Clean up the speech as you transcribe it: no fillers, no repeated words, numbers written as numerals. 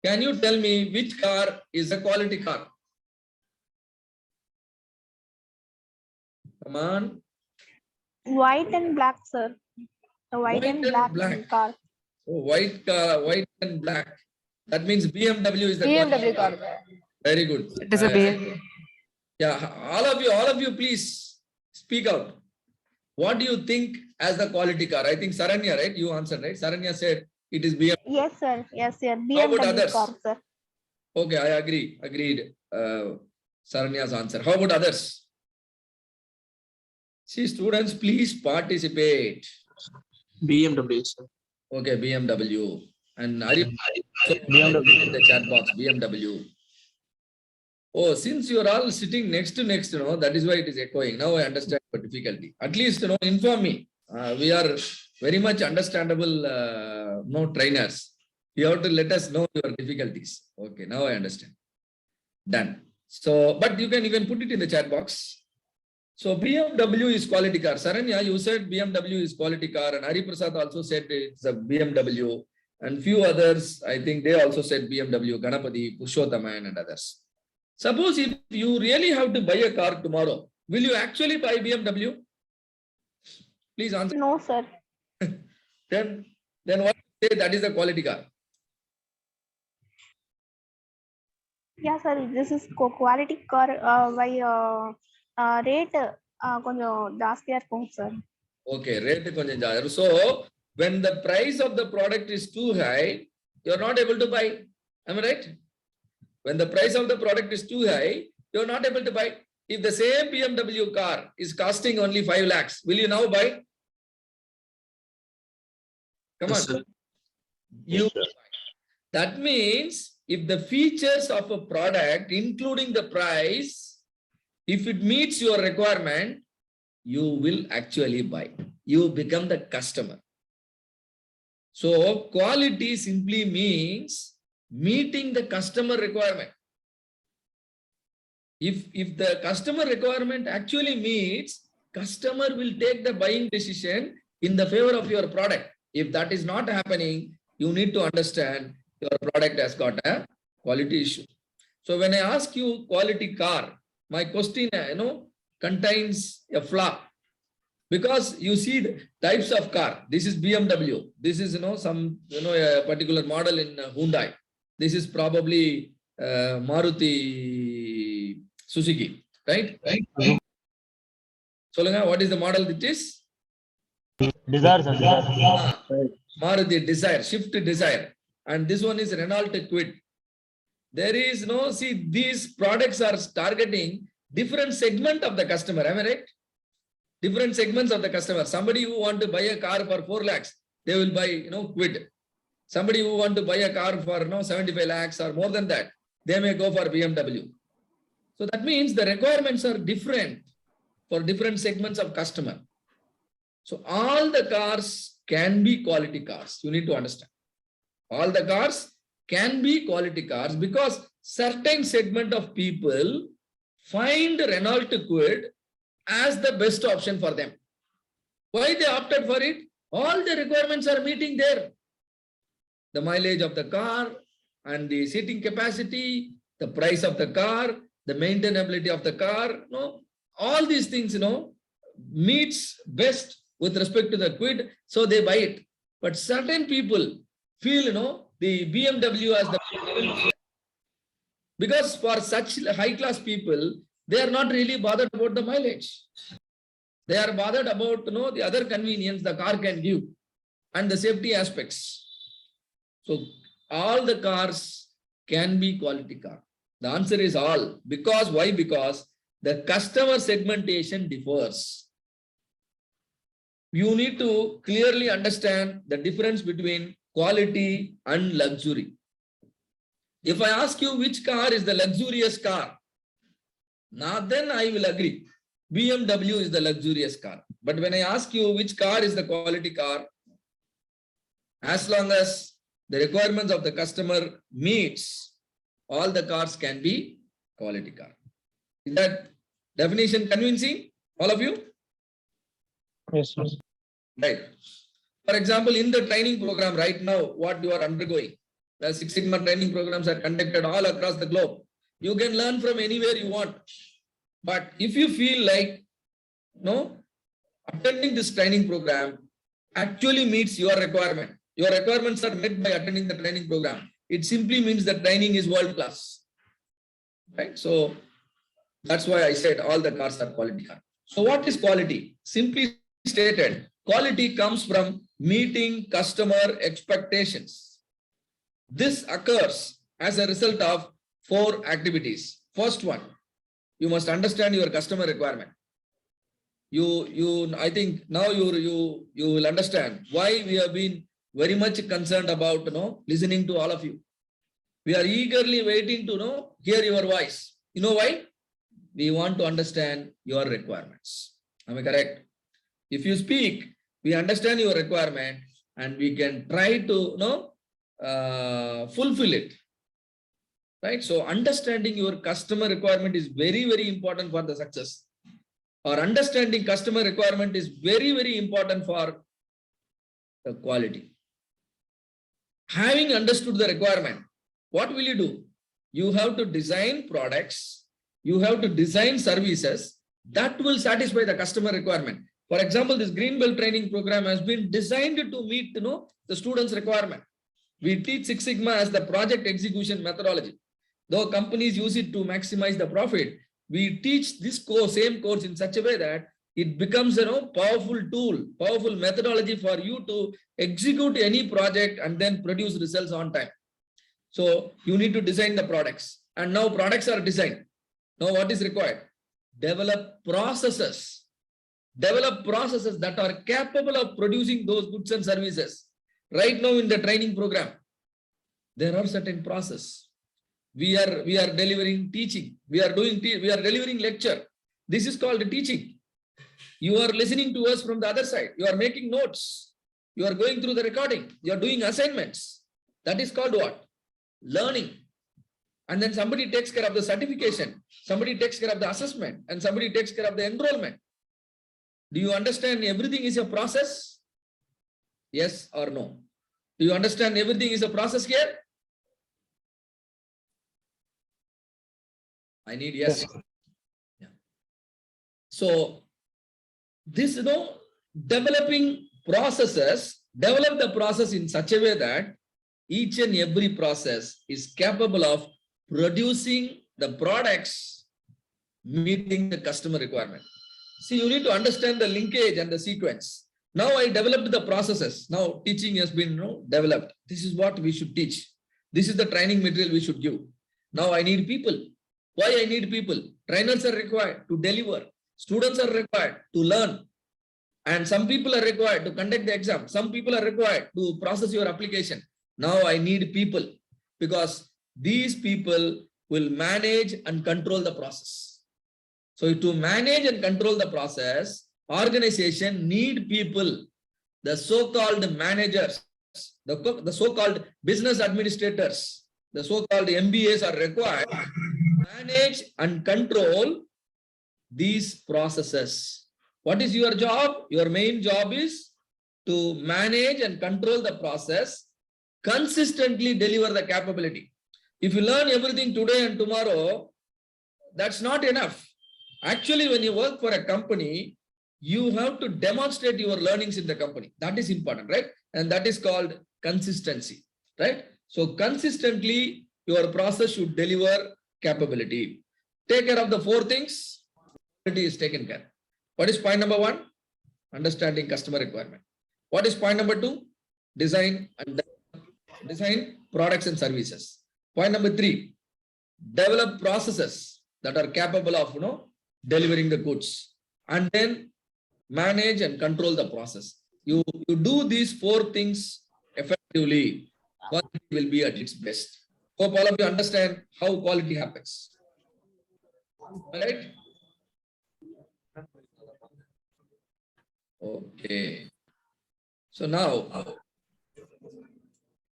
Can you tell me which car is a quality car? Come on. White and black, sir. The white and black car. Oh, white car, white and black. That means BMW is the BMW car. Very good. It is a BMW. Yeah, all of you, please speak out. What do you think as the quality car? I think Saranya, right? You answered, right? Saranya said it is BMW. Yes, sir. Yes, sir. How about BMW others? car, sir. Okay, I agree. Agreed. Saranya's answer. How about others? See, students, please participate. BMW, sir. Okay, BMW. And are you BMW in the chat box? BMW. Oh, since you are all sitting next to next, that is why it is echoing. Now I understand the difficulty. At least, inform me. We are very much understandable, trainers. You have to let us know your difficulties. Okay, now I understand. Done. So, but you can even put it in the chat box. So BMW is quality car. Saranya, you said BMW is quality car, and Hari Prasad also said it's a BMW, and few others, I think they also said BMW, Ganapati, Pushothaman, and others. Suppose if you really have to buy a car tomorrow, will you actually buy BMW? Please answer. No, sir. Then what do you say that is a quality car? Yeah, sir. This is quality car by rate கொஞ்சம் ஜாஸ்தியா இருக்கும், sir. Okay, rate கொஞ்சம் ஜாஸ்தி. So when the price of the product is too high, you are not able to buy. Am I right? When the price of the product is too high, you are not able to buy. If the same BMW car is costing only 5 lakhs, will you now buy? Come on. Yes, sir. You. That means if the features of a product, including the price, if it meets your requirement, you will actually buy. You become the customer. So quality simply means meeting the customer requirement. If the customer requirement actually meets, customer will take the buying decision in the favor of your product. If that is not happening, you need to understand your product has got a quality issue. So when I ask you quality car, my question, contains a flaw. Because you see the types of car. This is BMW. This is, some, a particular model in Hyundai. This is probably Maruti Suzuki, right? Solanga, what is the model it is? Desire, sir. Maruti Desire, Swift Desire. And this one is Renault Kwid. There is see, these products are targeting different segment of the customer. Am I right? Different segments of the customer. Somebody who want to buy a car for 4 lakhs, they will buy, Kwid. Somebody who want to buy a car for 75 lakhs or more than that, they may go for BMW. So that means the requirements are different for different segments of customer. So all the cars can be quality cars. You need to understand. All the cars can be quality cars because certain segment of people find Renault Kwid as the best option for them. Why they opted for it? All the requirements are meeting there. The mileage of the car and the seating capacity, the price of the car, the maintainability of the car, all these things, meets best with respect to the Kwid, so they buy it. But certain people feel, the BMW as the, because for such high class people, they are not really bothered about the mileage. They are bothered about, the other convenience the car can give and the safety aspects. So all the cars can be quality car. The answer is all. Because why? Because the customer segmentation differs. You need to clearly understand the difference between quality and luxury. If I ask you which car is the luxurious car, now then I will agree. BMW is the luxurious car. But when I ask you which car is the quality car, as long as the requirements of the customer meets, all the cars can be quality car. Is that definition convincing? All of you? Yes, sir. Right. For example, in the training program right now, what you are undergoing, The Six Sigma training programs are conducted all across the globe. You can learn from anywhere you want. But if you feel like, no, attending this training program actually meets your requirement, your requirements are met by attending the training program, it simply means that training is world class. Right? So that's why I said all the cars are quality cars. So what is quality? Simply stated, quality comes from meeting customer expectations. This occurs as a result of 4 activities. First one, you must understand your customer requirement. I think now you will understand why we have been very much concerned about listening to all of you. We are eagerly waiting to hear your voice. You know why? We want to understand your requirements. Am I correct? If you speak, we understand your requirement and we can try to fulfill it. Right? So understanding your customer requirement is very, very important for the success. Or understanding customer requirement is very, very important for the quality. Having understood the requirement, what will you do? You have to design products, you have to design services that will satisfy the customer requirement. For example, this Green Belt training program has been designed to meet the students' requirement. We teach Six Sigma as the project execution methodology. Though companies use it to maximize the profit, we teach this same course in such a way that it becomes a powerful tool, powerful methodology for you to execute any project and then produce results on time. So you need to design the products, and now products are designed. Now what is required? Develop processes that are capable of producing those goods and services. Right now in the training program, there are certain processes. We are delivering teaching. We are delivering lecture. This is called teaching. You are listening to us from the other side. You are making notes. You are going through the recording. You are doing assignments. That is called what? Learning. And then somebody takes care of the certification. Somebody takes care of the assessment. And somebody takes care of the enrollment. Do you understand everything is a process? Yes or no? Do you understand everything is a process here? I need yes. Yeah. So this, developing processes, develop the process in such a way that each and every process is capable of producing the products meeting the customer requirement. See, you need to understand the linkage and the sequence. Now I developed the processes. Now teaching has been developed. This is what we should teach. This is the training material we should give. Now I need people. Why I need people? Trainers are required to deliver. Students are required to learn. And some people are required to conduct the exam. Some people are required to process your application. Now I need people, because these people will manage and control the process. So to manage and control the process, organization need people, the so-called managers, the so-called business administrators, the so-called MBAs are required to manage and control these processes. What is your job? Your main job is to manage and control the process, consistently deliver the capability. If you learn everything today and tomorrow, that's not enough. Actually, when you work for a company, you have to demonstrate your learnings in the company. That is important, right? And that is called consistency, right? So consistently, your process should deliver capability. Take care of the 4 things, quality is taken care. What is point number 1? Understanding customer requirement. What is point number 2? Design products and services. Point number 3, develop processes that are capable of delivering the goods, and then manage and control the process. You do these 4 things effectively, quality will be at its best. Hope all of you understand how quality happens. All right? Okay. So now